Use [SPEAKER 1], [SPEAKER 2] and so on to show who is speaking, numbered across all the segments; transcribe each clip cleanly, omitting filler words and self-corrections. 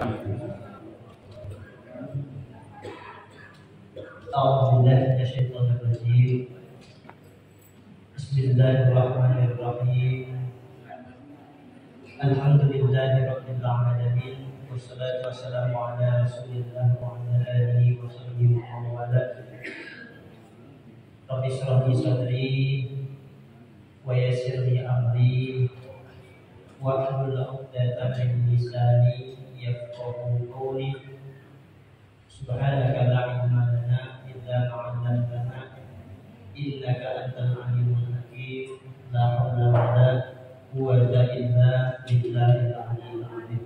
[SPEAKER 1] A'udzubillahi Bismillahirrahmanirrahim. Alhamdulillahirabbil alamin. Wassalatu wassalamu ala Rasulillah wa ala alihi wa sahbihi wa wala. Rabbi shrah li sadri wa yassir li amri wa hlul 'uqdatam min lisani yafqahu qawli. Subhanaka la ilma lana illa ma 'allamtana innaka antal alimul hakim. La haula wa la quwwata illa billahil aliyyil azim.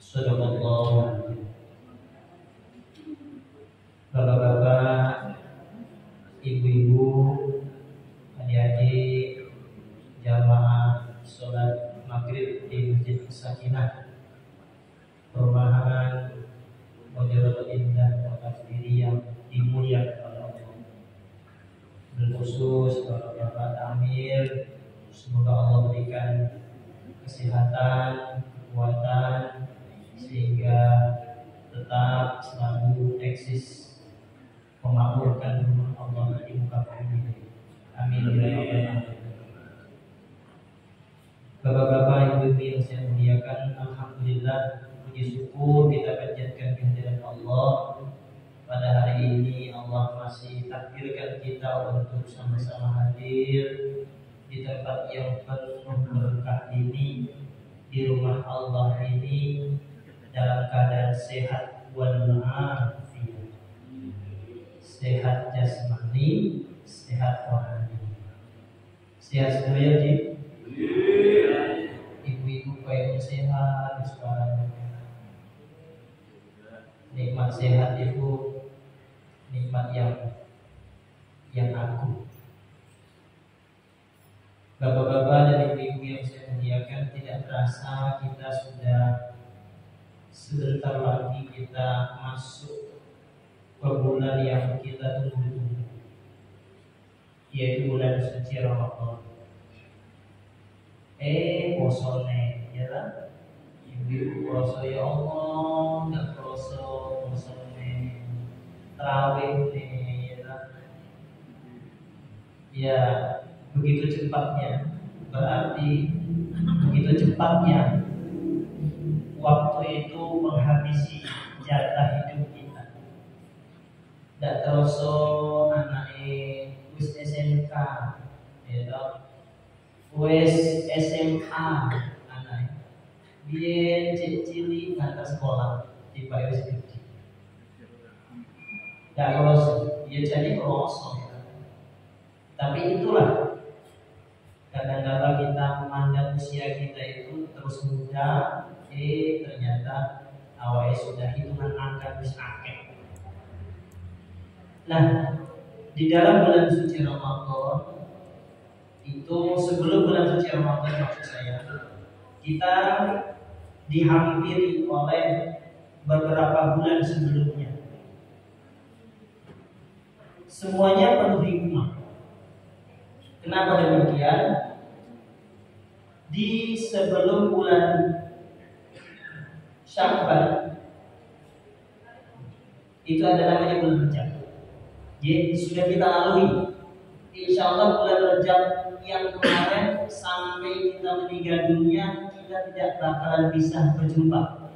[SPEAKER 1] Shadaqallahu. Bapak-bapak, ibu-ibu, adik-adik, jamaah sholat maghrib di Masjid Sakinah, perumahan Moderatul Indah Kota Kediri yang dimuliakan oleh Allah. Berkhusus Bapak-bapak Amir, semoga Allah berikan kesehatan, kekuatan, sehingga tetap selalu eksis memakmurkan rumah Allah di muka bumi ini. Amin ya rabbal alamin. Bapak-bapak, ibu-ibu yang saya muliakan, alhamdulillah, puji syukur kita panjatkan kehadiran Allah. Pada hari ini Allah masih takdirkan kita untuk sama-sama hadir di tempat yang penuh berkah ini, di rumah Allah ini, dalam keadaan sehat walafiat, sehat jasmani, sehat rohani. Sehat semuanya, Ji? Ibu-ibu yang sehat, suaranya. Nikmat sehat itu nikmat yang agung. Bapak-bapak dan ibu-ibu yang saya muliakan, tidak terasa kita sudah sebentar lagi kita masuk ke bulan yang kita tunggu-tunggu, yaitu bulan suci Ramadan. Posone, ya lah. Ibu puasa, ya Allah, nggak puasa nih, terawih nih, ya begitu cepatnya, berarti begitu cepatnya waktu itu menghabisi jatah hidup kita. Nggak terasa anaknya wis SMK, ya wis SMA anaknya. Biar cili ngantar sekolah di Paris Gede. Gak kerasa, ya jadi kerasa. Tapi itulah, kadang-kadang kita memandang usia kita itu terus muda, ternyata awalnya sudah hitungan angka bis akeh. Nah, di dalam bulan suci Ramadan itu, sebelum bulan suci Ramadan maksud saya, kita dihampiri oleh beberapa bulan sebelumnya. Semuanya penuh hikmah. Kenapa demikian? Di sebelum bulan Sya'ban itu ada namanya bulan Rajab. Jadi sudah kita lalui. Insya Allah bulan Rajab yang kemarin sampai kita meninggal dunia, kita tidak bakalan bisa berjumpa.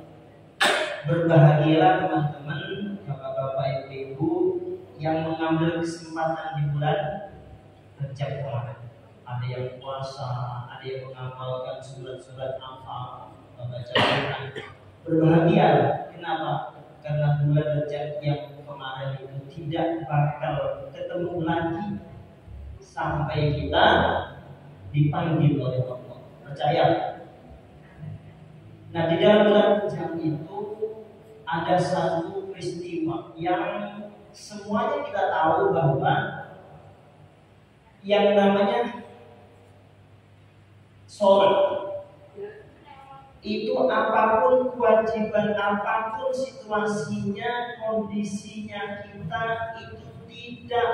[SPEAKER 1] Berbahagialah teman-teman, bapak-bapak, ibu-ibu yang mengambil kesempatan di bulan Rajab kemarin. Ada yang puasa, ada yang mengamalkan surat-surat hafal, membaca Quran. Berbahagia. Kenapa? Karena bulan Rajab yang kemarin itu tidak bakal ketemu lagi sampai kita dipanggil oleh Allah. Percaya? Nah, di dalam bulan Rajab itu ada satu peristiwa yang semuanya kita tahu bahwa yang namanya sholat itu, apapun kewajiban, apapun situasinya, kondisinya kita, itu tidak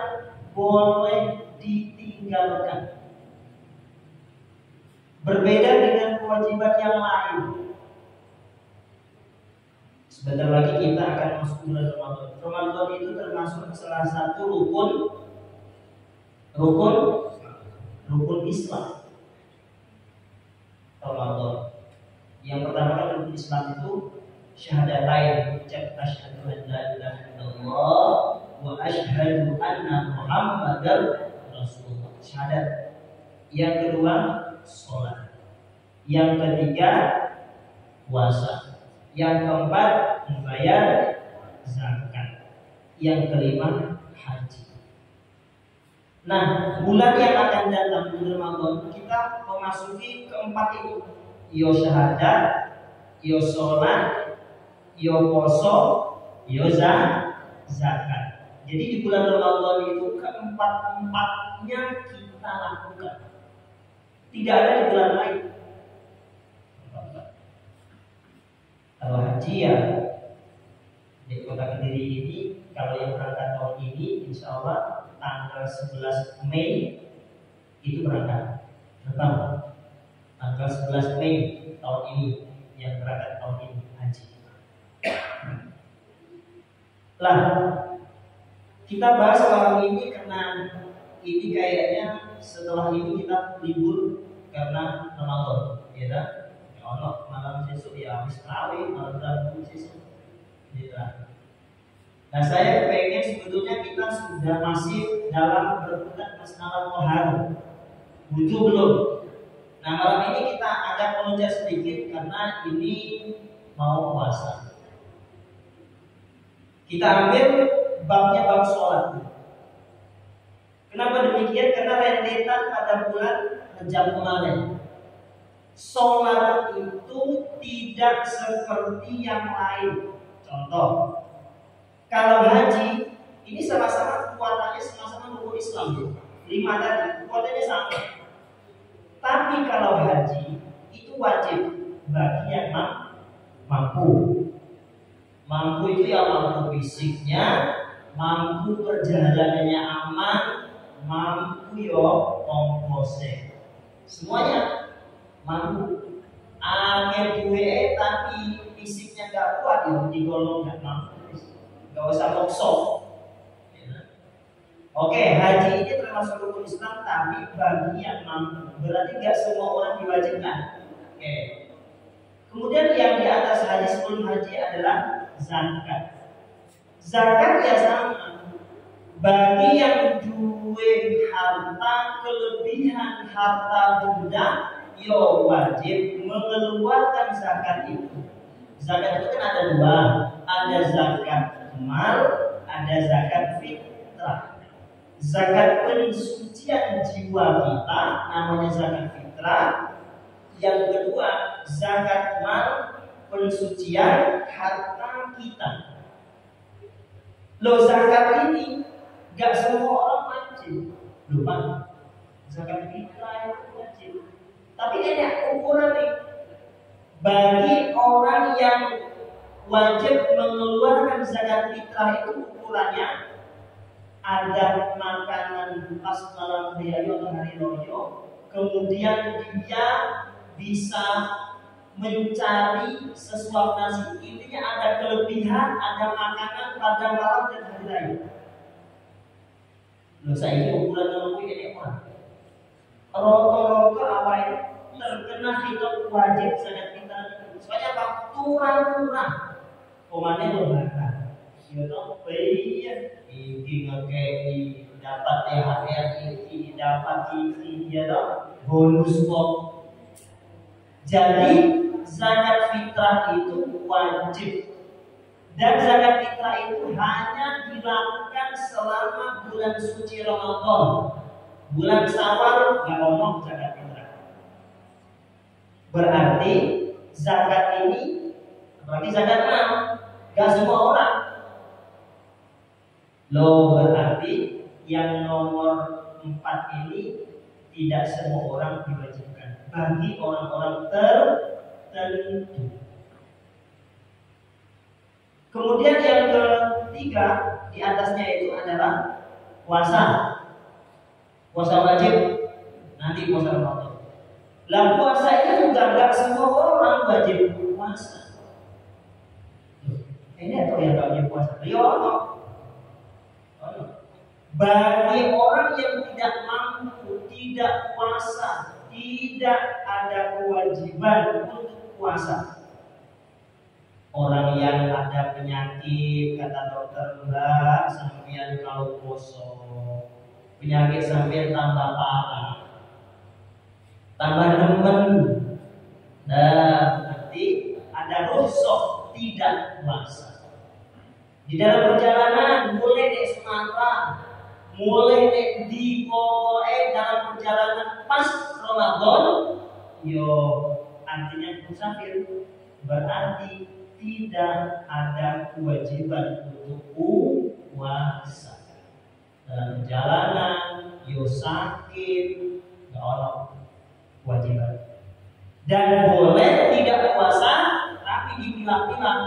[SPEAKER 1] boleh ditinggalkan. Berbeda dengan kewajiban yang lain. Sebentar lagi kita akan masuk bulan Ramadan. Ramadan itu termasuk salah satu rukun Islam. Ramadan. Yang pertama kan rukun Islam itu syahadatain, ucap asyhadu an la ilaha illallah wa asyhadu anna Muhammadar Rasulullah. Syahadat. Yang kedua sholat. Yang ketiga puasa. Yang keempat membayar zakat. Yang kelima haji. Nah, bulan yang akan datang, bulan Ramadan, kita memasuki keempat itu. Yo syahadat, yo sholat, yo poso, yo zakat. Jadi di bulan Ramadan itu keempat-empatnya kita lakukan. Tidak ada di bulan lain. Kalau haji ya di kota Kediri ini, kalau yang berangkat tahun ini, insya Allah tanggal 11 Mei itu berangkat. Betul. Tanggal 11 Mei tahun ini yang berangkat tahun ini haji. Lah, kita bahas malam ini karena ini kayaknya setelah ini kita libur karena Ramadan, ya kan? Ono malam besok ya habis tarawih, malam Rabu besok. Gitu. Nah, saya pengen sebetulnya kita sudah masih dalam berbulan masalah tohar. Butuh belum? Nah, malam ini kita agak melonjak sedikit karena ini mau puasa. Kita ambil babnya bab sholat. Kenapa demikian? Karena rentetan pada bulan Rajab kemarin. Sholat itu tidak seperti yang lain. Contoh, kalau haji ini sama-sama kekuatannya sama-sama rukun Islam, 5 tadi kekuatannya sama. Tapi kalau haji itu wajib bagi yang mampu. Mampu itu yang mampu fisiknya, mampu perjalanannya aman, mampu ongkosnya. Semuanya mampu. Angin duwe tapi fisiknya gak kuat ya digolong gak mampu. Gak usah mokso. Oke, haji ini termasuk rukun Islam tapi bagi yang mampu. Berarti gak semua orang diwajibkan. Oke. Kemudian yang di atas haji sebelum haji adalah zakat. Zakat ya sama. Bagi yang duwe harta kelebihan harta benda, yo wajib mengeluarkan zakat itu. Zakat itu kan ada 2, ada zakat mal, ada zakat fitrah. Zakat pensucian jiwa kita namanya zakat fitrah. Yang kedua zakat mal, pensucian harta kita. Loh, zakat ini gak semua orang wajib. Lupa, zakat fitrah itu wajib. Tapi ada ukuran nih. Bagi orang yang wajib mengeluarkan zakat fitrah itu ukurannya ada makanan pas malam hari atau hari raya, kemudian dia bisa mencari sesuap nasi. Intinya ada kelebihan, ada makanan pada malam dan hari raya. Loh, saya ini ukuran kalau ini apa? Rata-rata awal terkena hitung wajib zakat fitrah. Soalnya apa? Turun-turun. Komandan lembaga. Ya toh, iya. Ini ngekei dapat THR, ini dapat ini, ya toh, bonus kok. Jadi zakat fitrah itu wajib. Dan zakat fitrah itu hanya dilakukan selama bulan suci Ramadan. Bulan Syawal nggak ngomong zakat fitrah. Berarti zakat ini, apalagi zakat mal, nggak semua orang. Loh, berarti yang nomor 4 ini tidak semua orang diwajibkan. Bagi orang-orang tertentu. Kemudian yang ketiga di atasnya itu adalah puasa. Puasa wajib, nanti puasa Ramadan. Lah, puasa itu juga enggak semua orang wajib puasa. Ini atau yang gak puasa. Ya Allah. Bagi orang yang tidak mampu, tidak puasa, tidak ada kewajiban untuk puasa. Orang yang ada penyakit, kata dokter, enggak, sampean kalau puasa, penyakit sampean tambah parah, tambah demen. Nah, nanti ada rusak tidak puasa. Di dalam perjalanan mulai di Sumatera, mulai di dalam perjalanan pas Ramadan, yo artinya musafir, berarti tidak ada kewajiban untuk puasa. Dalam perjalanan, yo sakit, nggak ada kewajiban. Dan boleh tidak puasa, tapi dipilah-pilah.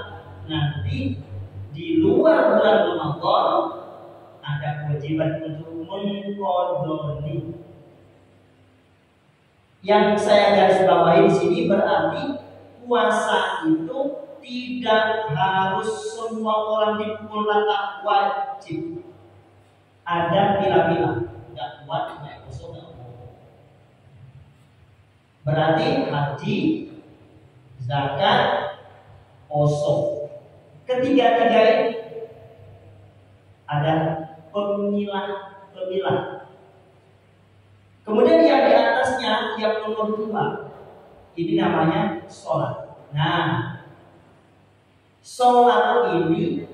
[SPEAKER 1] Nanti di luar bulan Ramadan ada kewajiban untuk mengkodoni. Yang saya garis bawahi di sini berarti puasa itu tidak harus semua orang dipukul rata wajib. Ada pilah-pilah, nggak kuat, nggak kusuk, nggak mau. Berarti haji, zakat, poso. Ketiga-tiga ini ada pemilah. Kemudian yang di atasnya yang nomor 2 ini namanya sholat. Nah, sholat ini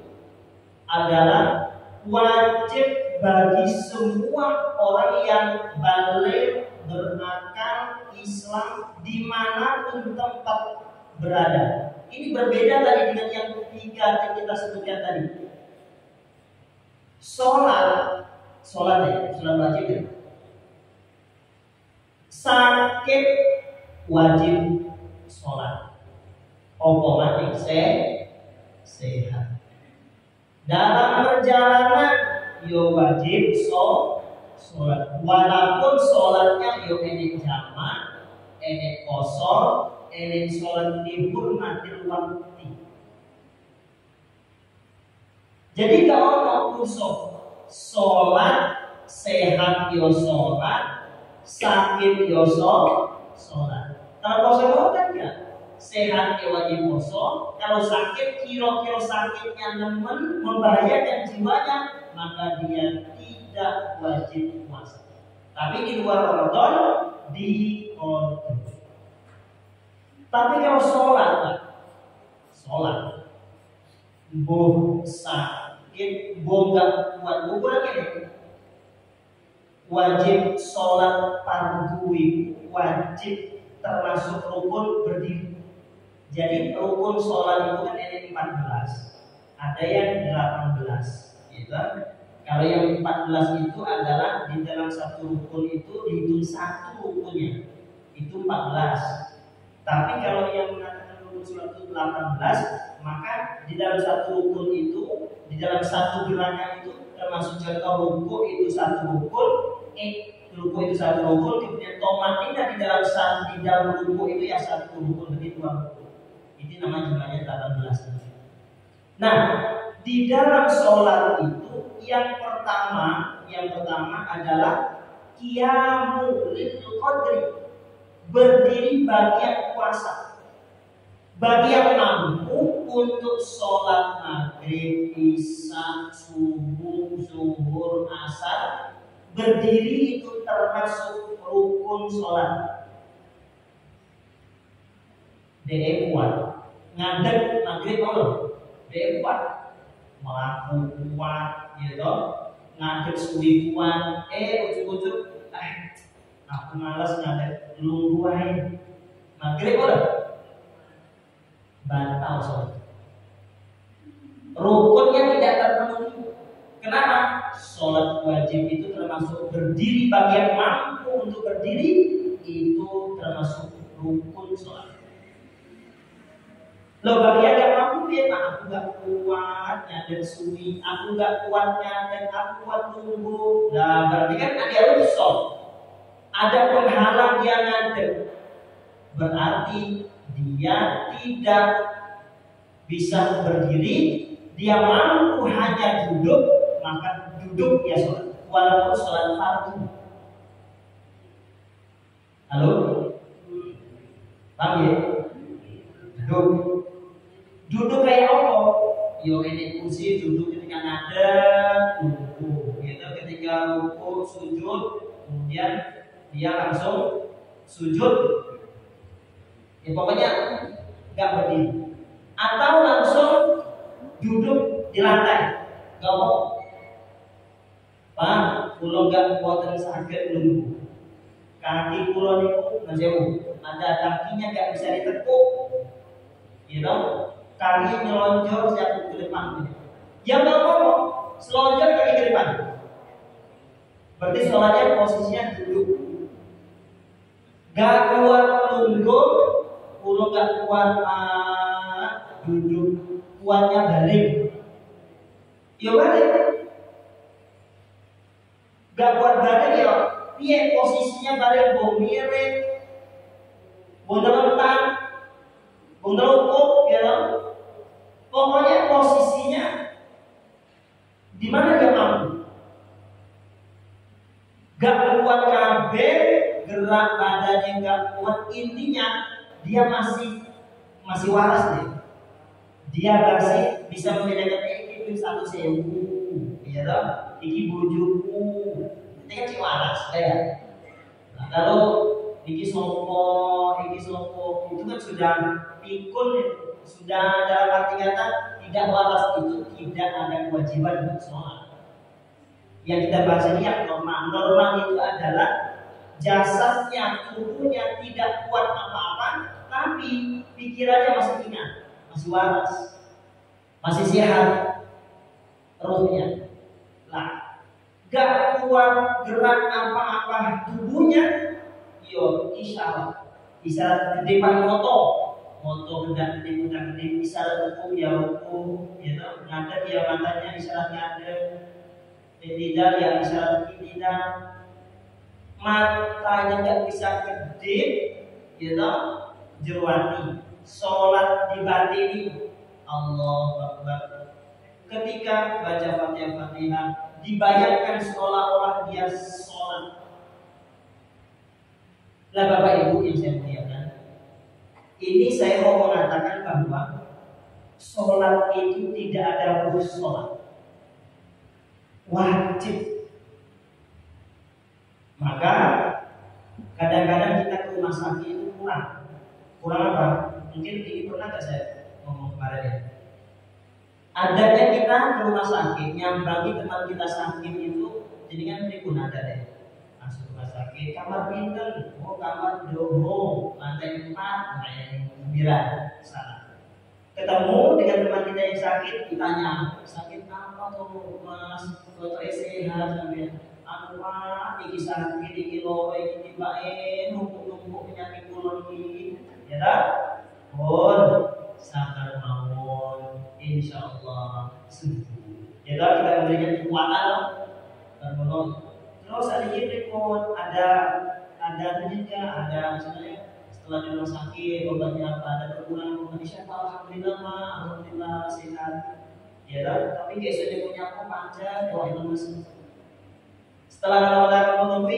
[SPEAKER 1] adalah wajib bagi semua orang yang balik berakal Islam dimanapun tempat berada. Ini berbeda tadi dengan yang 3 yang kita sebutkan tadi. Sholat wajib ya. Sakit wajib sholat. Omongan sehat. Dalam perjalanan yo wajib sholat. Walaupun sholatnya yo enek jamak, enek kosong, enek sholat dihormati waktu. Jadi kalau mau kusuk sholat, sehat yo sholat, sakit yo sholat. Kalau poso kan ya, sehat yo wajib poso. Kalau sakit kira-kira sakitnya nemen membahayakan jiwanya, maka dia tidak wajib puasa. Tapi di luar Ramadan dikodok. Tapi kalau sholat, boh sakit, boh gak kuat, boh lagi wajib sholat fardu, wajib termasuk rukun berdiri. Jadi rukun sholat itu kan ada 14, ada yang 18, gitu. Kalau yang 14 itu adalah di dalam satu rukun itu dihitung satu rukunnya, itu 14. Tapi kalau yang mengatakan rukun sholat itu 18, maka di dalam satu rukun itu, di dalam satu gerakan itu termasuk contoh ruku itu satu rukun, ruku itu satu rukun, kemudian tomatina di dalam ruku itu ya satu rukun, jadi 2 rukun. Itu namanya jumlahnya 18. Nah, di dalam sholat itu yang pertama adalah qiyamul qadri, berdiri bagian puasa. Bagi yang mampu untuk sholat maghrib, isya, subuh, zuhur, asar, berdiri itu termasuk rukun sholat. Dia kuat, ngadeg maghrib Allah, dia kuat, melaku kuat, gitu, ngadeg suwi kuat, ujuk-ujuk, aku malas ngadeg, nungguin maghrib Allah, batal sholat. Rukunnya tidak terpenuhi. Kenapa? Sholat wajib itu termasuk berdiri, bagian mampu untuk berdiri itu termasuk rukun sholat. Loh, bagian yang mampu dia, aku gak kuat nyadar suwi, aku gak kuat nyadar, aku kuat tunggu. Nah, berarti kan ada rusak, ada penghalang dia nyadar. Berarti dia tidak bisa berdiri, dia mampu hanya duduk, maka duduk dia sholat, walaupun sholat fardu. Halo, paham ya? Duduk kayak apa? Yo ini kursi duduk ketika ngadeg, duduk. Gitu ketika ruku, sujud, kemudian dia langsung sujud. Ya pokoknya nggak berdiri. Atau langsung duduk di lantai, nggak mau. Pak, pulau nggak kuatan sakit dulu. Kaki pulau itu menjauh, ada kakinya nggak bisa ditekuk, you know, kaki nyelonjor jatuh ke depan. Yang nggak mau, selonjor kaki ke depan. Berarti sholatnya posisinya duduk. Gak kuat tunggu, pulau gak kuat duduk, kuatnya balik. Yo balik. Gak kuat balik ya. Dia posisinya balik miring, bondelentang, bondelukuk, ya. Pokoknya posisinya di mana dia mampu. Gak kuat kabel, gerak badannya gak kuat, intinya dia masih waras deh. Dia masih bisa membedakan itu satu sewu, ya toh, iki bojoku. Ini kan waras, ya. Nah, kalau iki sopo, itu kan sudah pikun, sudah dalam arti kata tidak waras, itu tidak ada kewajiban untuk sholat. Yang kita bahas ini yang normal. Normal itu adalah jasadnya, tubuhnya tidak kuat apa-apa, tapi pikirannya masih ingat, masih waras, masih sehat, rohnya. Lah, gak kuat gerak apa-apa tubuhnya, yo isyarat di depan moto hendak gede, isyarat hukum ya hukum, gitu, ngadep ya matanya, isyarat ngadep, tidak ya isyarat tidak, matanya gak bisa gede, gitu, jeruati, sholat dibatini, Allahu Akbar. Ketika baca Fatihah dibayangkan seolah-olah dia sholat. Lah Bapak Ibu yang saya muliakan, ini saya mau mengatakan bahwa sholat itu tidak ada rumus sholat, wajib. Maka kadang-kadang kita ke rumah sakit itu kurang apa? Mungkin ini pernah nggak saya ngomong kemarin ya? Adanya kita ke rumah sakit, nyambangi teman kita sakit itu, jadi kan ini pun ada deh. Masuk rumah sakit, kamar pinter, kamar doho, lantai 4, lantai 9, salah. Ketemu dengan teman kita yang sakit, ditanya, sakit apa tuh mas? Foto sehat sampai aku pak, iki sakit, iki loe, iki tibae, numpuk penyakit kulon ini, ya tak? Sabar mawon, insya Allah sembuh. Ya tak, kita memberikan kekuatan, terus. Terus ada report, ada juga, ada misalnya setelah di rumah sakit obatnya apa, ada kekurangan kondisi apa, alhamdulillah sehat. Ya kan? Tapi biasanya punya apa panjang, doain masuk. Setelah melakukan menutupi,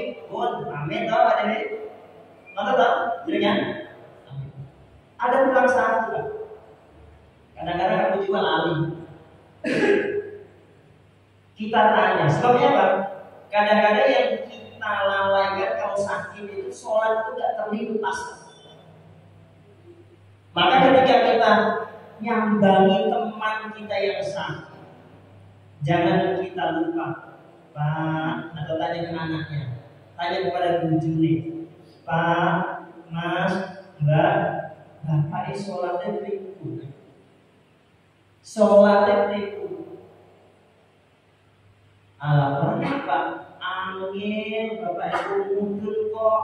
[SPEAKER 1] amin tau ada ini, mantap tak? Dengan ada kurang satu. Kadang-kadang aku juga lali. Kita tanya, sebabnya apa? Kadang-kadang yang kita lalaikan kalau sakit itu sholat itu gak terlintas. Maka ketika kita nyambangi teman kita yang sakit, jangan kita lupa, Pak, atau tanya ke anaknya, tanya kepada bujuni, Pak, Mas, Mbak, Bapak ini sholatnya berikut. Sholatnya berikut. Kenapa? Angin Bapak Ibu mudun kok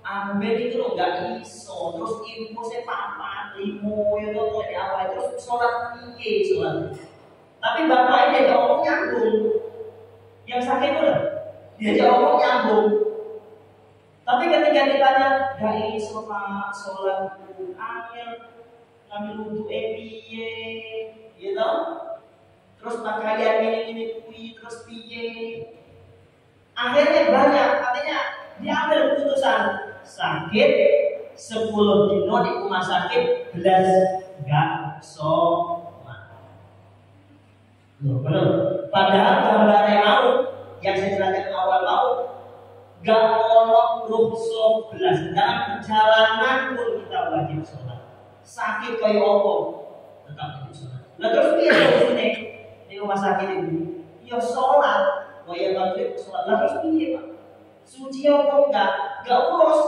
[SPEAKER 1] ambil itu loh gak iso. Terus impulsnya papat, limo itu mau di awal terus sholat piye sholat. Tapi Bapak ini dia ngomong nyambung. Yang sakit itu loh, dia ngomong nyambung. Tapi ketika ditanya gak iso Pak sholat angin kami wudhu piye, gitu. Terus pakaian ini kui, terus piye. Akhirnya banyak, artinya diambil keputusan sakit 10 dino di rumah sakit belas gak sholat. Loh, benar. Padahal gambarnya mau yang saya jelaskan awal mau gak ono rukhsah belas dalam perjalanan pun kita wajib sholat. Sakit kayak apa tetap wajib sholat. Lah terus piye solusinya di rumah sakit ini? Ya sholat. Kaya maghrib sholat. Lah terus piye Pak? Suci apa enggak? Enggak urus.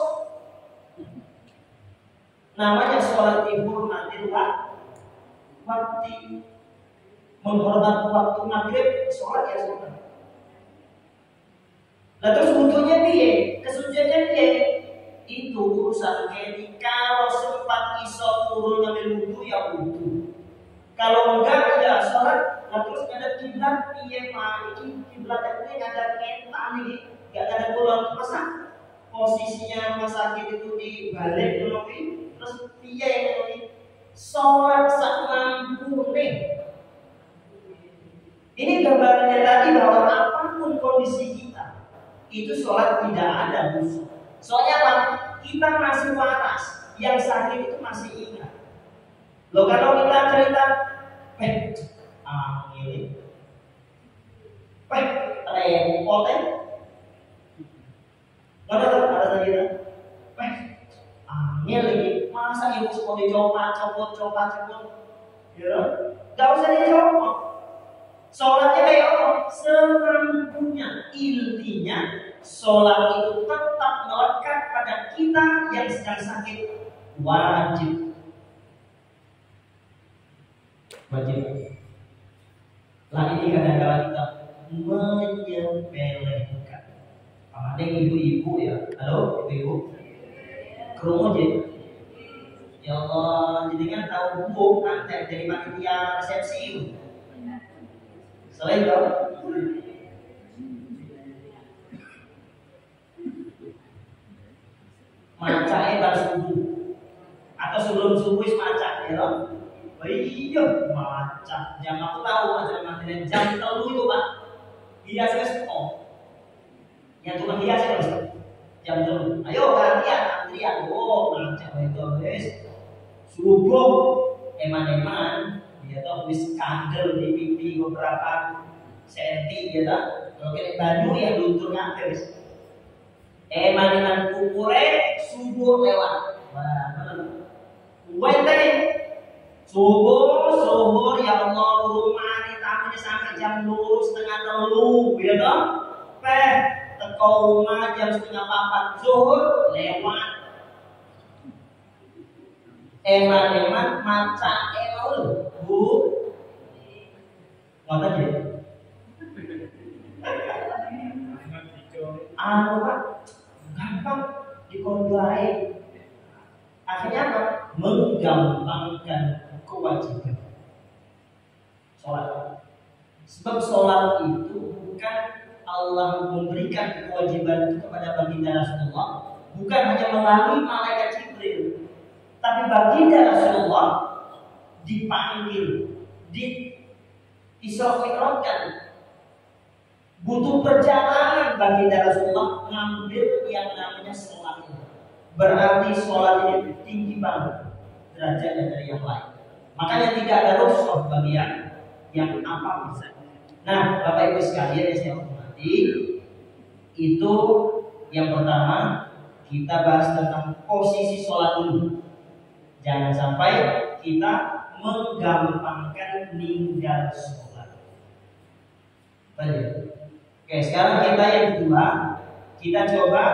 [SPEAKER 1] Namanya sholat dihormati waktu, menghormati waktu maghrib, sholat ya sholat. Lah terus wudhunya piye? Kesuciannya piye? Itu urusan kene. Kalau sempat iso turun ngambil wudhu ya wudhu. Kalau enggak ya sholat. Lah terus ada kiblat piye Pak? Ini kiblat ini ada ketan ini, enggak ada pulang pesan. Posisinya rumah sakit itu dibalik dulu terus piye ini? Sholat sak mampune. Ini gambarannya tadi bahwa apapun kondisi kita itu sholat tidak ada khusyuk. Soalnya apa? Kita masih waras, yang sakit itu masih ingat. Loh kalau kita cerita, angin, repot ada saya angin lagi, masa ibu semua dicoba, ya, gak usah dicoba. Sholatnya kayak apa? Semampunya. Intinya sholat itu tetap melekat pada kita yang sedang sakit. Wajib. Lah ini kadang-kadang kita menyepelekan. Ada ibu-ibu ya, halo ibu-ibu, kerumuh aja. Ya Allah, jadi kan tahu hukum nanti jadi panitia resepsi itu. Selain itu, macaknya bar subuh atau sebelum subuh macak ya loh. Oh iya, macak. Jam aku tahu macam-macam jam telu itu Pak. Hiasnya stop. Yang tukang hias terus jam telu. Ayo gantian antrian. Oh macak itu guys. Subuh eman-eman. Dia tuh wis kandel di pipi beberapa senti ya tak. Kalau kena baju ya luntur ngapes. Eman-eman kukure subuh lewat. Wah, benar. Wenteng subuh ya Allah rumah ini tamunya sampai jam 2:30 ya toh. Teko rumah jam 3:30 zuhur lewat. Eman-eman maca lho, Bu. Ngoten ya. Pak, gampang dikondai. Akhirnya apa? Menggampangkan kewajiban sholat. Sebab sholat itu bukan Allah memberikan kewajiban itu kepada baginda Rasulullah, bukan hanya melalui malaikat Jibril, tapi baginda Rasulullah dipanggil, Isra-Mi'rajkan. Butuh perjalanan baginda Rasulullah ngambil yang namanya sholat. Berarti sholat ini tinggi banget derajatnya dari yang lain. Makanya tidak ada rukhsah bagi yang apa bisa. Nah, Bapak Ibu sekalian yang saya hormati, itu yang pertama kita bahas tentang posisi sholat dulu. Jangan sampai kita menggampangkan ninggal sholat. Baik. Oke, sekarang kita yang kedua, kita coba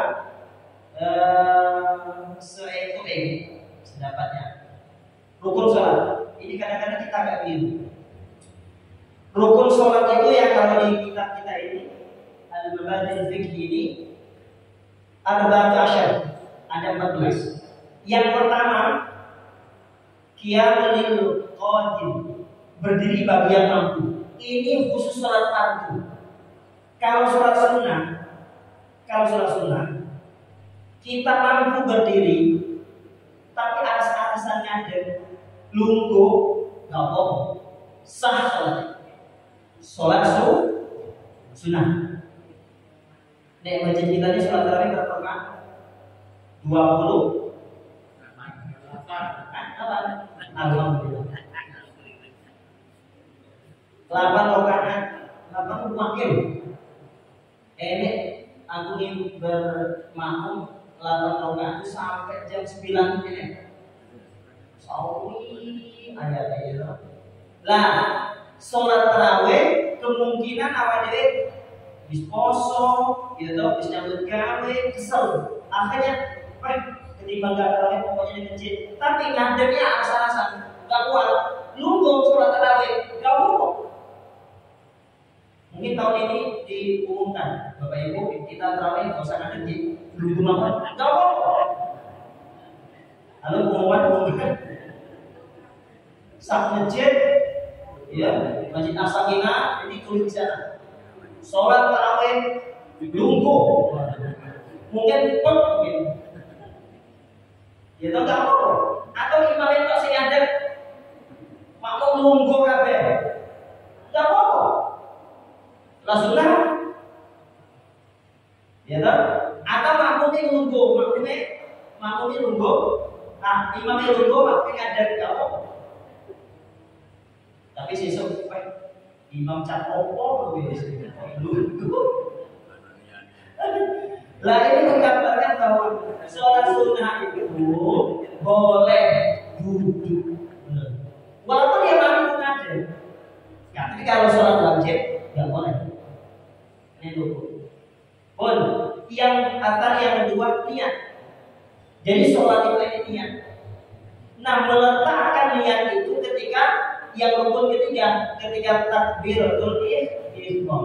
[SPEAKER 1] sedapatnya rukun sholat. Ini kadang-kadang kita agak bingung. Rukun sholat itu yang kalau di kitab kita ini Al-Mabadil Fiqh ini ada 14. Yang pertama qiyamul qadim, berdiri bagi yang mampu. Ini khusus sholat fardu. Kalau sholat sunnah kita mampu berdiri, tapi alas-alasan ngadeg, lungguh, nggak apa-apa, sah sholat sunnah. Nek masjid kita ini sholat tarawih berapa rakaat? 20. Alhamdulillah. 8 rakaat, 8 wakil. Ini aku ini bermakmum 8 rakaat itu sampai jam 9 ini. Sawi ayat itu. Lah, sholat tarawih kemungkinan awal dhewe bis poso, gitu, bis nyambut gawe, kesel. Akhirnya, ketimbang gak tarawih pokoknya di masjid. Tapi ngademnya alasan-alasan, gak kuat. Nunggu sholat tarawih, gak mau. Mungkin tahun ini diumumkan, Bapak Ibu, kita tarawih gak usah ngadem di nunggu makan, gak mau. Lalu pengumuman sak masjid, ya, masjid As-Sakinah, ini tulis di sana. Sholat tarawih nunggu, mungkin mungkin, ya tahu nggak apa? Atau imam itu sing ngadeg, makmum nunggu kabeh, nggak apa? Rasulullah, ya tahu? Atau makmumnya nunggu, makmumnya nunggu, nah imamnya nunggu, makmumnya ngadeg, nggak apa? Tapi sesuk, imam cat opo lebih lah ini menggambarkan bahwa sholat sunnah itu boleh duduk, walaupun dia mampu ngadem. Ya, tapi kalau sholat wajib nggak boleh. Ini dulu. Pun yang asal yang kedua niat. Jadi sholat itu ini niat. Nah, meletakkan niat itu ketika yang rukun ketiga, ketika takbiratul ihram.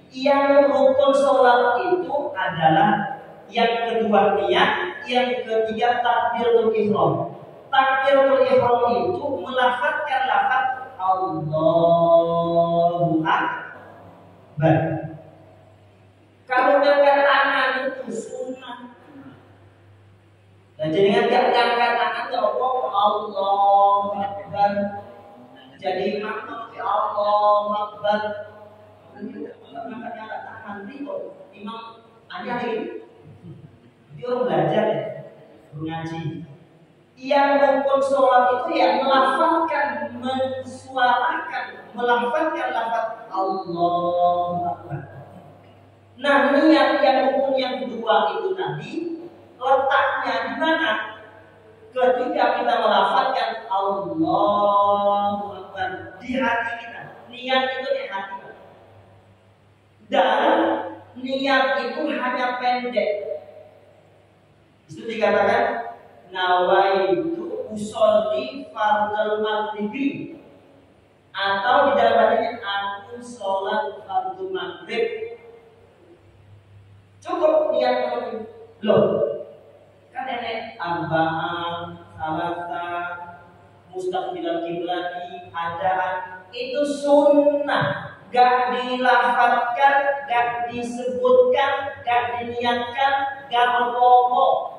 [SPEAKER 1] Yang rukun sholat itu adalah yang kedua niat, yang ketiga takbiratul ihram. Takbiratul ihram itu melafazkan lafaz Allahu Akbar. Kalau ngangkat tangan itu sunnah. Dan jadi ngangkat tangan jawab Allahu Akbar. Jadi makmum ya Allah Akbar. Angkatnya agak tahan itu imam ajarin. Dia orang belajar ya, mengaji. Yang rukun sholat itu ya melafazkan, mensuarakan, melafazkan lafaz Allah Akbar. Nah, niat yang rukun yang kedua itu tadi letaknya di mana? Ketika kita melafazkan Allahu Akbar di hati kita, niat itu di hati kita. Dan niat itu hanya pendek. Itu dikatakan nawaitu usolli fardhu maghribi, atau di dalam hadisnya aku sholat fardhu maghrib. Cukup niat itu. Loh, kan nenek arba'an, salasa, mustaqbilal kiblati, adaan, itu sunnah. Gak dilafazkan, gak disebutkan, gak diniatkan, gak apa-apa.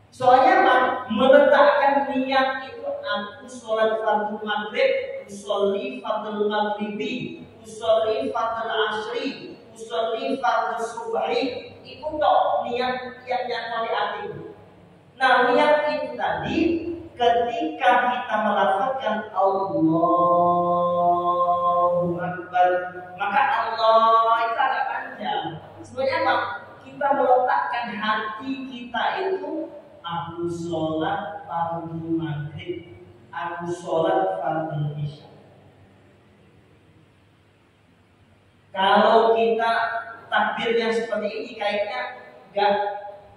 [SPEAKER 1] Soalnya apa? Meletakkan niat itu aku sholat fardhu maghrib, usolli fardhu maghribi, usolli fardhu asri, usolli fardhu subhi. Itu toh niat yang dari hati. Nah, niat itu tadi ketika kita melafazkan Allahu Akbar, maka Allah itu agak panjang. Sebenarnya apa? Kita meletakkan hati kita itu aku sholat fardhu maghrib, aku sholat fardhu isya. Kalau kita takbirnya seperti ini kayaknya gak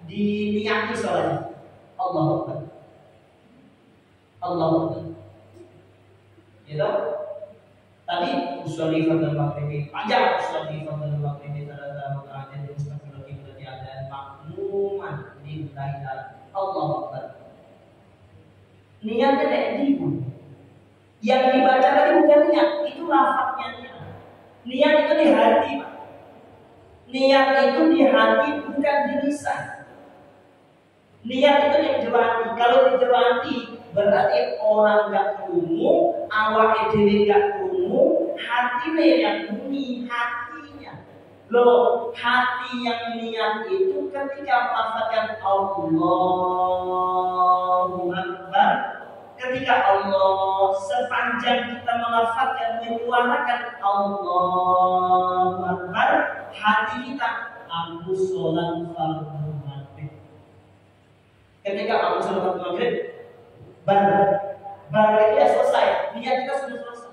[SPEAKER 1] diniati sholatnya. Allahu Akbar, Allahu Akbar. Gitu? Tadi usolli fardhu maghrib panjang, usolli fardhu maghrib sallallahu alaihi wasallam mustaqbil qiblat dan makmuman lillahi ta'ala. Allahu Akbar. Niatnya tidak dibu. Yang dibaca tadi bukan niat, itu lafaznya niat. Niat itu di hati, Pak. Niat itu di hati, bukan di lisan. Niat itu yang jero hati. Kalau di jero hati berarti orang gak krungu, awake dhewe gak krungu, hatine yang bunyi, hatinya. Loh, hati yang niat itu ketika melafazkan Allahu Akbar, ketika Allah, sepanjang kita melafazkan, menyuarakan Allahu Akbar, hati kita, aku sholat fardu maghrib. Ketika aku sholat fardu maghrib, bar itu ya selesai, niat kita sudah selesai.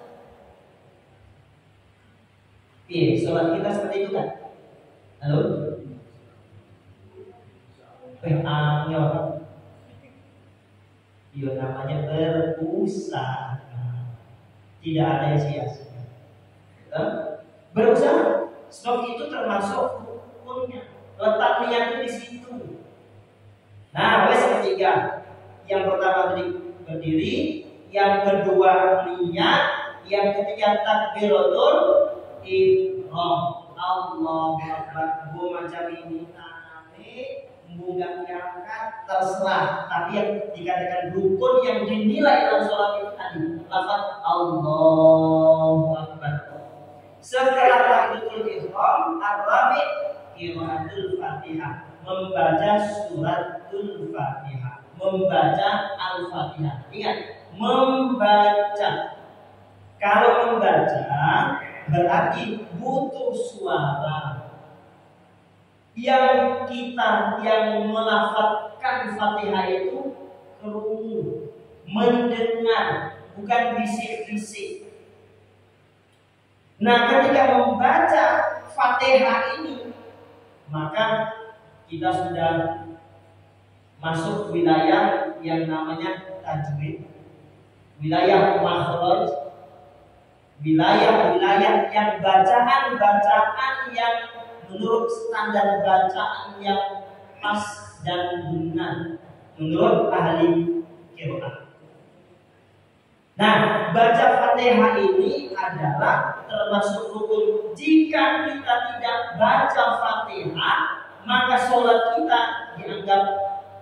[SPEAKER 1] Iya, sholat kita seperti itu kan? Halo? Angel. Iya, namanya berusaha. Tidak ada yang sia-sia. Berusaha. Sebab itu termasuk rukunnya. Letak niatnya di situ. Nah, wes ketiga. Yang pertama tadi berdiri, yang kedua niat, yang ketiga takbiratul ihram. Allahu Akbar. Bu macam ini bunga diangkat terserah, tapi yang dikatakan rukun yang dinilai dalam sholat itu tadi lafaz Allahu Akbar. Setelah takbiratul ihram, ar-rabi' qiraatul Fatihah, membaca suratul Fatihah, membaca Al-Fatihah. Ingat, membaca. Kalau membaca berarti butuh suara. Yang kita yang melafazkan Fatihah itu kerungu, mendengar, bukan bisik-bisik. Nah, ketika membaca Fatihah ini, maka kita sudah masuk wilayah yang namanya tajwid, wilayah makhraj, wilayah-wilayah yang bacaan-bacaan yang menurut standar bacaan yang pas dan benar menurut ahli qiraat. Nah, baca Fatihah ini adalah termasuk rukun. Jika kita tidak baca Fatihah, maka sholat kita dianggap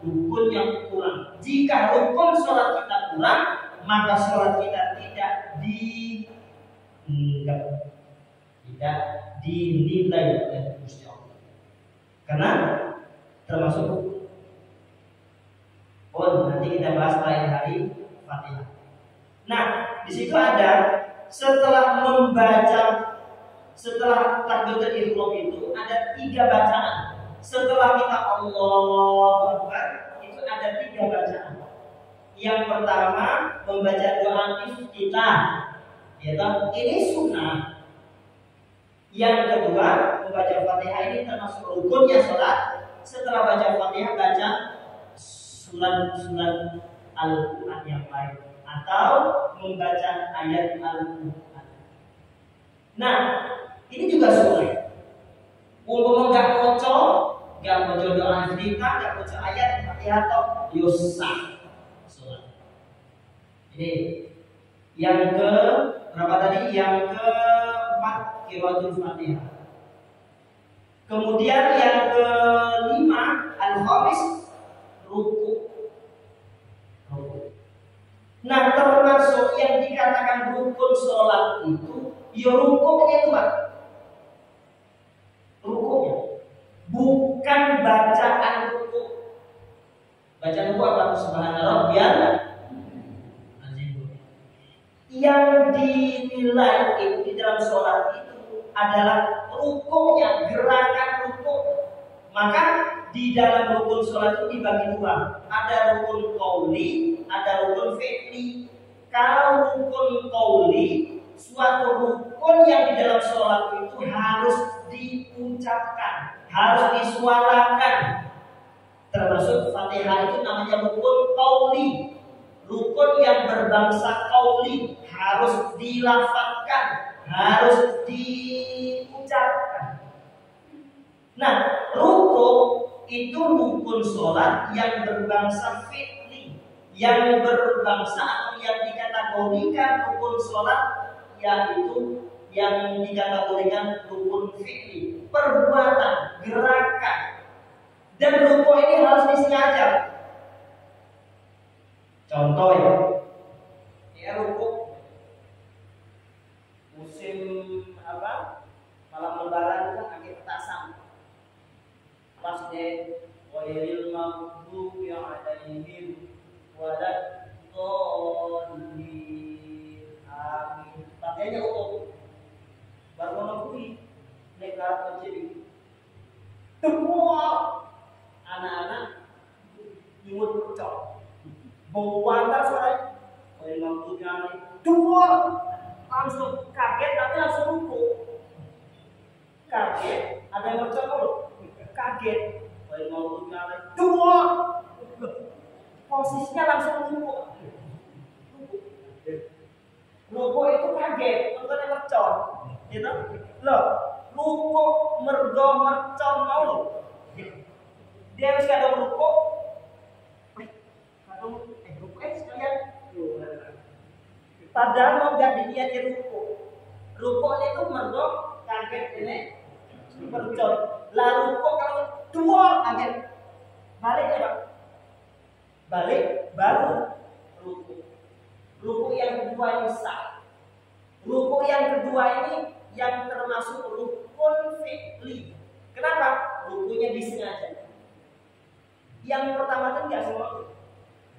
[SPEAKER 1] rukun yang kurang. Jika rukun sholat kita kurang, maka sholat kita tidak dinilai oleh Gusti Allah. Karena termasuk rukun. Oh, nanti kita bahas lain hari Fatihah. Nah, di situ ada setelah takbiratul ihram itu ada 3 bacaan. Setelah kita Allahu Akbar itu ada 3 bacaan. Yang pertama membaca doa iftitah, yaitu ini sunnah. Yang kedua membaca Fatihah, ini termasuk rukunnya sholat. Setelah baca Fatihah baca surat Al-Quran yang lain atau membaca ayat Al-Quran. Nah, ini juga sunnah. Umum enggak baca doa iftitah, enggak baca ayat Fatihah atau yusah sholat. Ini yang ke berapa tadi? Yang keempat qiraatul Fatihah. Kemudian yang kelima al-khamis ruku. Nah, termasuk yang dikatakan rukun sholat itu, ya rukunya itu Pak. Rukunya, bukan bacaan ruku. Bacaan ruku apa? Subhanallah biar yang dinilai itu di dalam sholat itu adalah rukunya, gerakan ruku. Maka di dalam rukun sholat itu dibagi 2. Ada rukun qauli, ada rukun fi'li. Kalau rukun qauli, suatu rukun yang di dalam sholat itu harus diucapkan, harus disuarakan. Termasuk Fatihah itu namanya rukun qauli. Rukun yang berbangsa qauli, harus dilafazkan, harus diucapkan. Nah, rukun itu rukun sholat yang berbangsa fi'li, yang berbangsa atau yang dikategorikan rukun sholat, yaitu yang dikategorikan rukun fi'li, perbuatan, gerakan. Dan rukun ini harus disengaja. Contoh ya rukuk musim apa? Malam lebaran kan akhir petasan. Pas deh wailil maghdubi alaihim waladdallin. Amin. Tadinya utuh. Baru menunggu deklarasi masjid. Semua anak-anak nyumut bercok. Bau antar suara wailil maghdubi alaihim. Dua langsung kaget tapi langsung ruku. Kaget, ada yang bercok dulu. Kaget, wailil maghdubi alaihim. Dua posisinya langsung ruku. Ruku itu kaget, bukan yang mercon, gitu. Loh, ruku mergo mercon mau lo. Dia harus kadang ruku. Ruku sekalian. Padahal mau ganti dia di ruku. Rukunya itu mergo kaget ini mercon. Lalu ruku kalau dua kaget balik ya Pak. Balik baru ruku. Ruku yang kedua ini sah. Ruku yang kedua ini yang termasuk rukun fi'li. Kenapa? Rukunya disengaja. Yang pertama tadi nggak semua.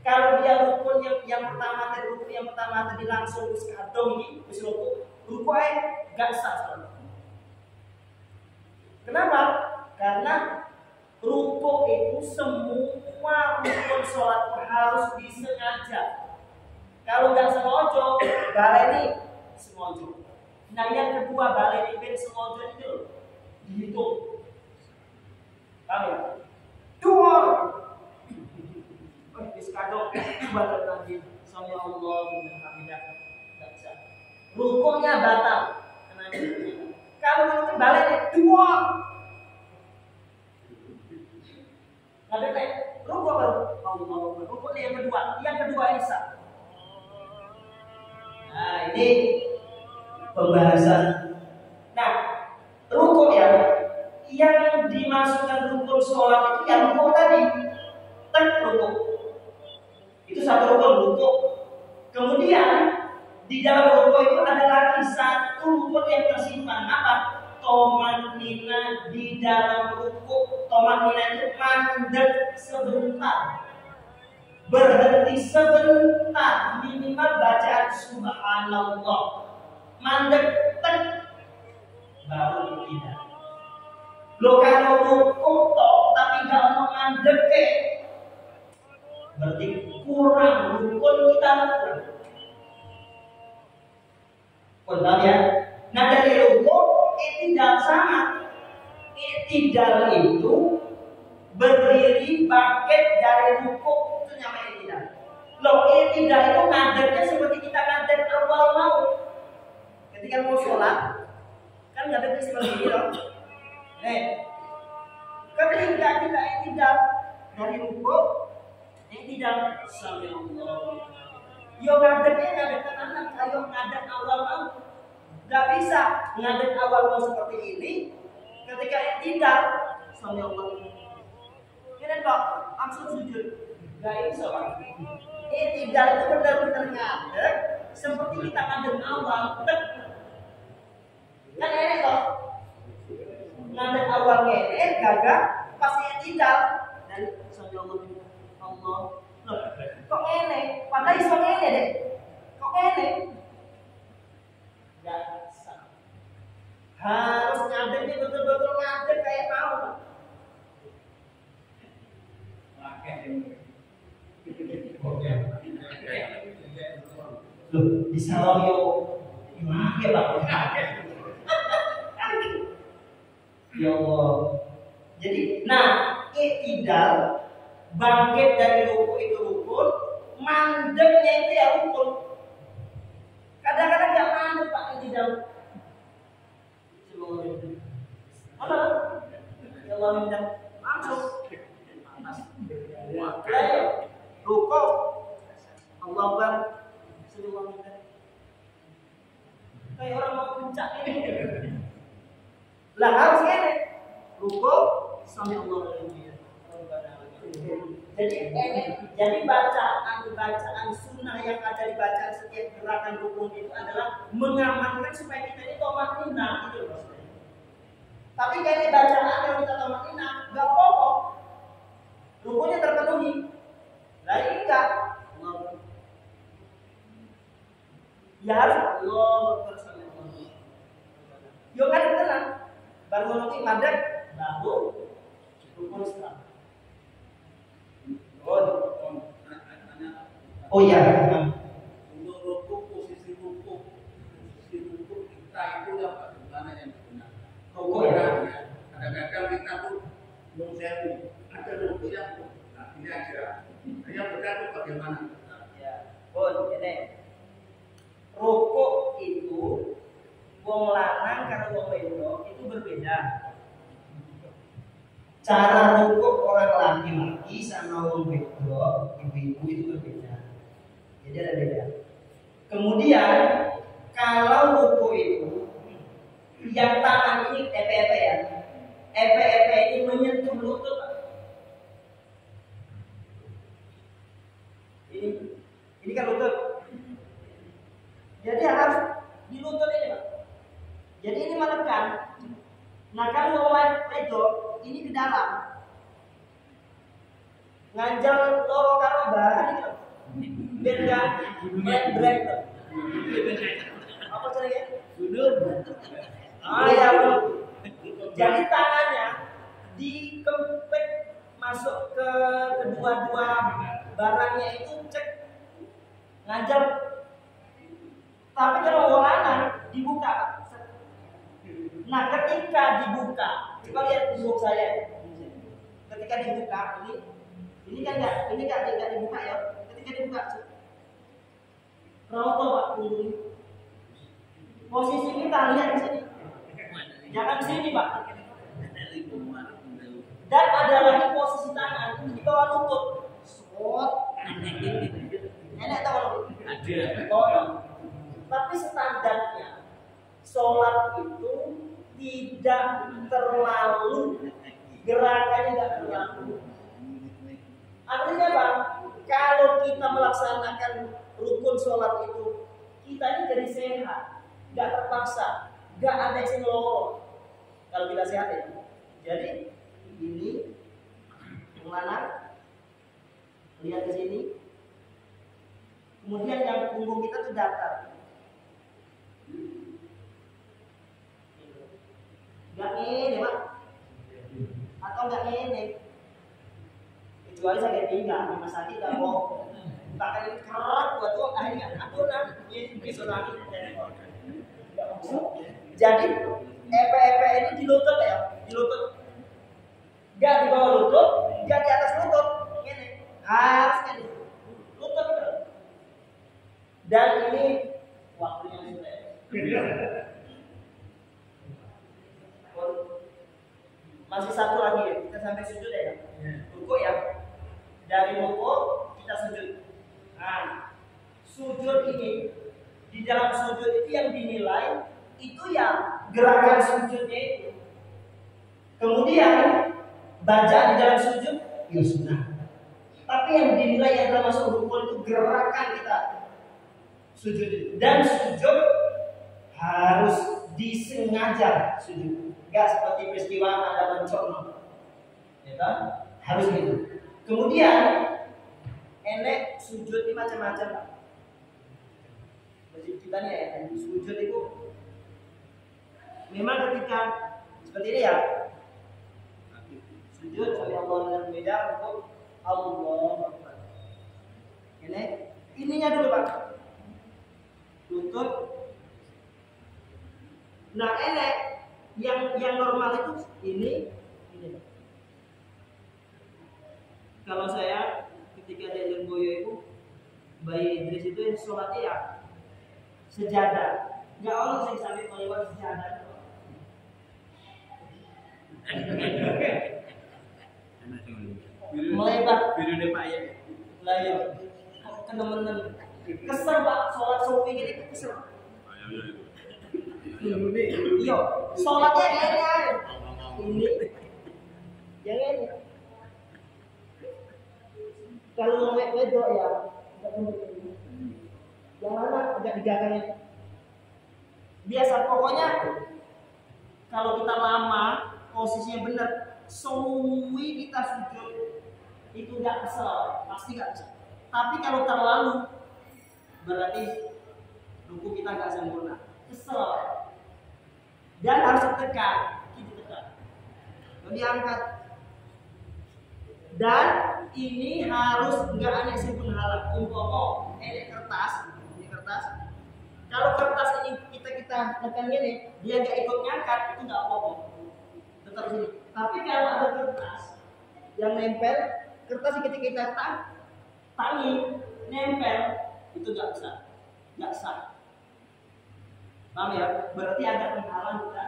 [SPEAKER 1] Kalau dia rukun yang pertama tadi ruku yang pertama tadi langsung sekadong ini terus ruku nggak sah. Kenapa? Karena ruku itu semua rukun sholat harus disengaja. Kalau nggak sengaja, baleni sengaja. Nah yang kedua baleni ben sengaja itu dihitung. Paham ya? Dua. Diskadok batal lagi. Sami Allah bihamdihi. Nggak bisa. Rukunya batal. Kalau itu baleni dua. Ada kayak ruku baru. Allah. Ruku yang kedua. Yang kedua ini sah. Nah ini pembahasan. Nah rukun ya, yang dimasukkan rukun sholat itu yang rukun tadi, rukun. Itu satu rukun. Kemudian di dalam rukun itu ada lagi satu rukun yang tersimpan apa? Tomanina di dalam rukun. Tomanina itu mandek sebentar. Berhenti sebentar, minimal bacaan subhanallah. Mandek baru tidak. Lo kalau rukuk tapi gak mau mandek berarti kurang rukun kita kurang. Paham ya? Nah dari rukuk i'tidal sama. I'tidal itu berdiri bangkit dari rukuk. Namanya tidak. Loh, tidak itu ngadepnya seperti kita ngadep awal mau. Ketika mau sholat, kan ngadepnya seperti ini loh. Ketika kita tidak dari rukuk, tidak sami Allah. Yo ngadepnya ngadep kanan, ayo ngadep awal mau. Gak bisa ngadep awal mau seperti ini. Ketika tidak sami Allah. Ini kok langsung sujud. Gak bisa Pak. Tidak itu benar-benar ngadep seperti kita ngadep awal. Kan ini kok ngadep awal ini gagah pasti tidak dan sallallahu Allah. Loh, kok ini? Padahal iso ini deh. Kok ini? Gak bisa. Harus ngadepnya betul-betul ngadep kayak tahu Pak. Loh, di salon yo gimana ya Pak? Ya Allah. Jadi, nah, i'tidal bangkit dari rukuk itu rukun, mandeknya itu ya rukun. Kadang-kadang nggak mandek Pak i'tidal. Apa? Ya Allah minta langsung. Ayo, rukuk. Allah Akbar. Kayak orang mau puncak ini. Lah harus ini rukuk sampai Allah Jadi bacaan sunnah yang ada di bacaan setiap gerakan rukun itu adalah mengamankan supaya kita ini tomatina gitu loh. Tapi kayak bacaan yang kita tomatina nggak pokok, rukunnya terpenuhi. Lah ini enggak. Ya harus yo kan tenang. Baru nanti madep baru rukun setelah. Oh iya.
[SPEAKER 2] Untuk rukuk, posisi rukuk kita itu bagaimana yang benar?
[SPEAKER 1] Rukuk ya.
[SPEAKER 2] Kadang-kadang kita tuh nunggu ada rukuk yang ini aja. Yang benar itu bagaimana?
[SPEAKER 1] Ya, bon, ini rukuk itu wong lanang karo wong wedok itu berbeda. Cara rukuk orang laki-laki sama wong wedok, ibu-ibu itu berbeda. Jadi ada beda. Kemudian kalau rukuk itu yang tangan ini epe-epe ya. Epe-epe ini menyentuh lutut. Ini kan lutut. Jadi harus di lutut ini, Pak. Jadi ini menekan. Nah kalau wedok ini ke dalam. Nganjal loro karo bahan itu. Beda break. Apa caranya?
[SPEAKER 2] Sudut.
[SPEAKER 1] Ya, jadi tangannya dikempit masuk ke kedua-dua barangnya itu cek ngajar. Tapi kalau orang dibuka. Nah ketika dibuka, coba lihat tubuh saya. Ketika dibuka ini kan tidak dibuka ya. Ketika dibuka, roto Pak punggungnya. Posisi kita lihat di sini. Jangan sini Pak. Dan ada lagi posisi tangan di bawah lutut. Spot. Enak tahu? Ada. Tapi standarnya sholat itu tidak terlalu gerakannya tidak terlalu. Artinya Pak, kalau kita melaksanakan rukun sholat itu kita ini jadi sehat, nggak terpaksa, nggak ada yang loro. Kalau kita sehat ya. Jadi ini mana? Lihat di sini. Kemudian yang punggung kita tuh datar. Nggak ini Pak, atau nggak ini. Kecuali sakit pinggang, rumah sakit nggak mau. Bahkan ini kerat buat tuh akhirnya aku ini bisa lagi. Jadi epe-epe ini di lutut ya, di lutut. Nggak di bawah lutut, nggak di atas lutut. Ini harus ini lutut. Dan ini waktunya sudah. Masih satu lagi ya, kita sampai sujud ya. Rukuk ya. Dari rukuk kita sujud. Nah, sujud ini di dalam sujud itu yang dinilai itu ya gerakan sujudnya itu. Kemudian bacaan di dalam sujud ya sunnah. Tapi yang dinilai adalah masuk rukun itu gerakan kita sujud itu. Dan sujud harus disengaja sujud. Gak seperti peristiwa ada mencong, ya kan? Harus gitu. Kemudian enek sujud ini macam-macam Pak. Masjid kita nih ya, sujud itu memang ketika seperti ini ya. Sujud oleh Allah dengan beda untuk Allah. Ininya dulu Pak. Lutut. Nah enek yang normal itu ini. Kalau saya ketika di Lirboyo itu bayi Idris itu sholatnya ya sejadah. Nggak Allah sih sampai melewat sejadah. Melebar.
[SPEAKER 2] Video Pak ya.
[SPEAKER 1] Lah ya. Teman-teman kesel Pak sholat subuh ini kesel. Iya, sholatnya ini. Yang ini. Kalau wedok ya nggak boleh. Yang mana agak digagangnya. Biasa pokoknya kalau kita lama posisinya benar, suwi kita sujud itu nggak kesel, pasti nggak bisa. Tapi kalau terlalu berarti ruku kita nggak sempurna, kesel. Dan harus ditekan, kita tekan, diangkat. Dan ini harus nggak aneh sempurna halak. Umpama ini kertas. Kalau kertas ini kita tekan gini, dia nggak ikut ngangkat, itu nggak apa-apa, tetap sini. Tapi kalau ada kertas yang nempel, kertas ketika kita tangi nempel, itu nggak bisa, nggak sah. Paham ya? Berarti ada penghalang kita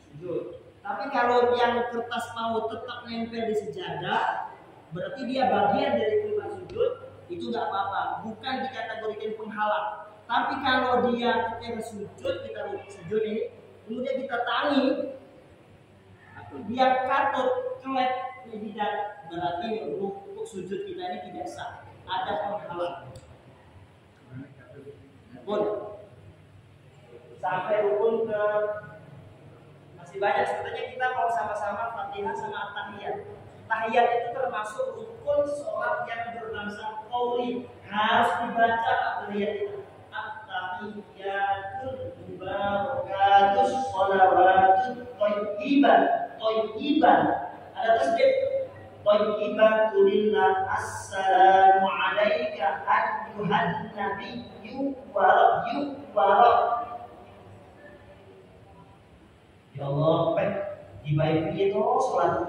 [SPEAKER 1] sujud. Tapi kalau yang kertas mau tetap nempel di sejadah, berarti dia bagian dari tempat sujud, itu nggak apa-apa, bukan dikategorikan penghalang. Tapi kalau dia ketika sujud, kita sujud ini, kemudian kita tangi, dia katut kelek tidak, berarti untuk sujud kita ini tidak sah, ada penghalang. Pun sampai rukun ke masih banyak. Sebetulnya kita mau sama-sama Fatihah sama Tahiyat. Tahiyat itu termasuk rukun sholat yang berbangsa qauli, harus dibaca Tahiyat itu. At-tahiyyatul mubarakatus sholawatut thayyiban. Ada tasbih thayyibatulillah, assalamu alayka ayyuhan nabiyyu wa ya Allah, dibaik itu sholat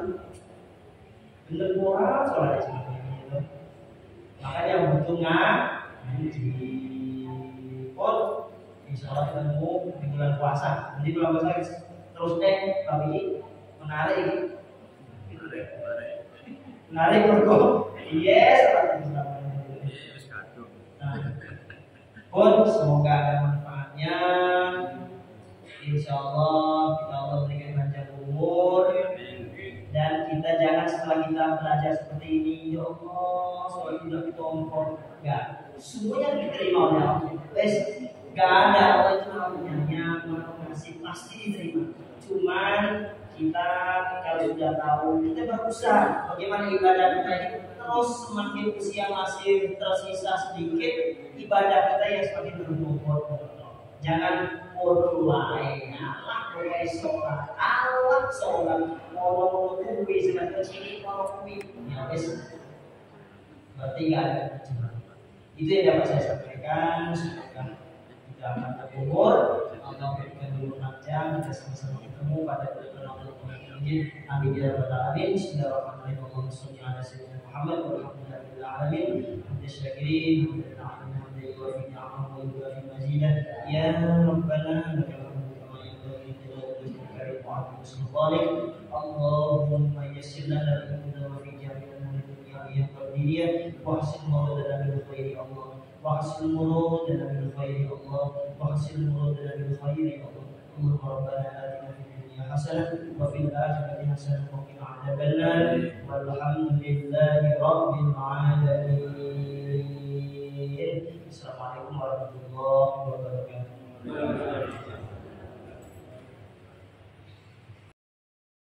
[SPEAKER 1] bener orang sholat itu. Makanya butuh ngaji. Insya Allah ketemu di bulan puasa. Nanti bulan puasa terus bagi menarik berkok. Yes. Pun semoga ada manfaatnya. Insya Allah kita Allah berikan panjang umur, dan kita jangan setelah kita belajar seperti ini, ya Allah, soal sudah kita ompor, enggak, semuanya diterima oleh Allah. Enggak ada Allah itu namanya masih pasti diterima. Cuman kita kalau sudah tahu, kita berusaha bagaimana ibadah kita ini terus semakin usia masih tersisa sedikit, ibadah kita yang semakin berbobot. Jangan mulai Allah mulai sholat, Allah sholat, mau kuwi sudah kecil, mau kuwi ya wes, berarti nggak ada kecuali. Itu yang dapat saya sampaikan. Semoga kita panjang umur, Allah berikan dulu panjang, kita sama-sama ketemu pada bulan Ramadan ini. Amin ya rabbal alamin. Bismillahirrahmanirrahim. Allahumma shalli ala sayyidina Muhammad walhamdulillahi alamin. Bismillahirrahmanirrahim. يا ربنا لك الحمد كما ينبغي لجلال وعظيم اللهم يسر لنا الامور وفي جميع امور الدنيا والدنيا واحسن مرادنا بالخير الله واحسن مرادنا بالخير الله واحسن مرادنا بالخير الله اللهم ربنا آتنا في الدنيا حسنة وفي الآخرة حسنة وقنا عذاب النار والحمد لله رب العالمين. Assalamualaikum warahmatullahi wabarakatuh.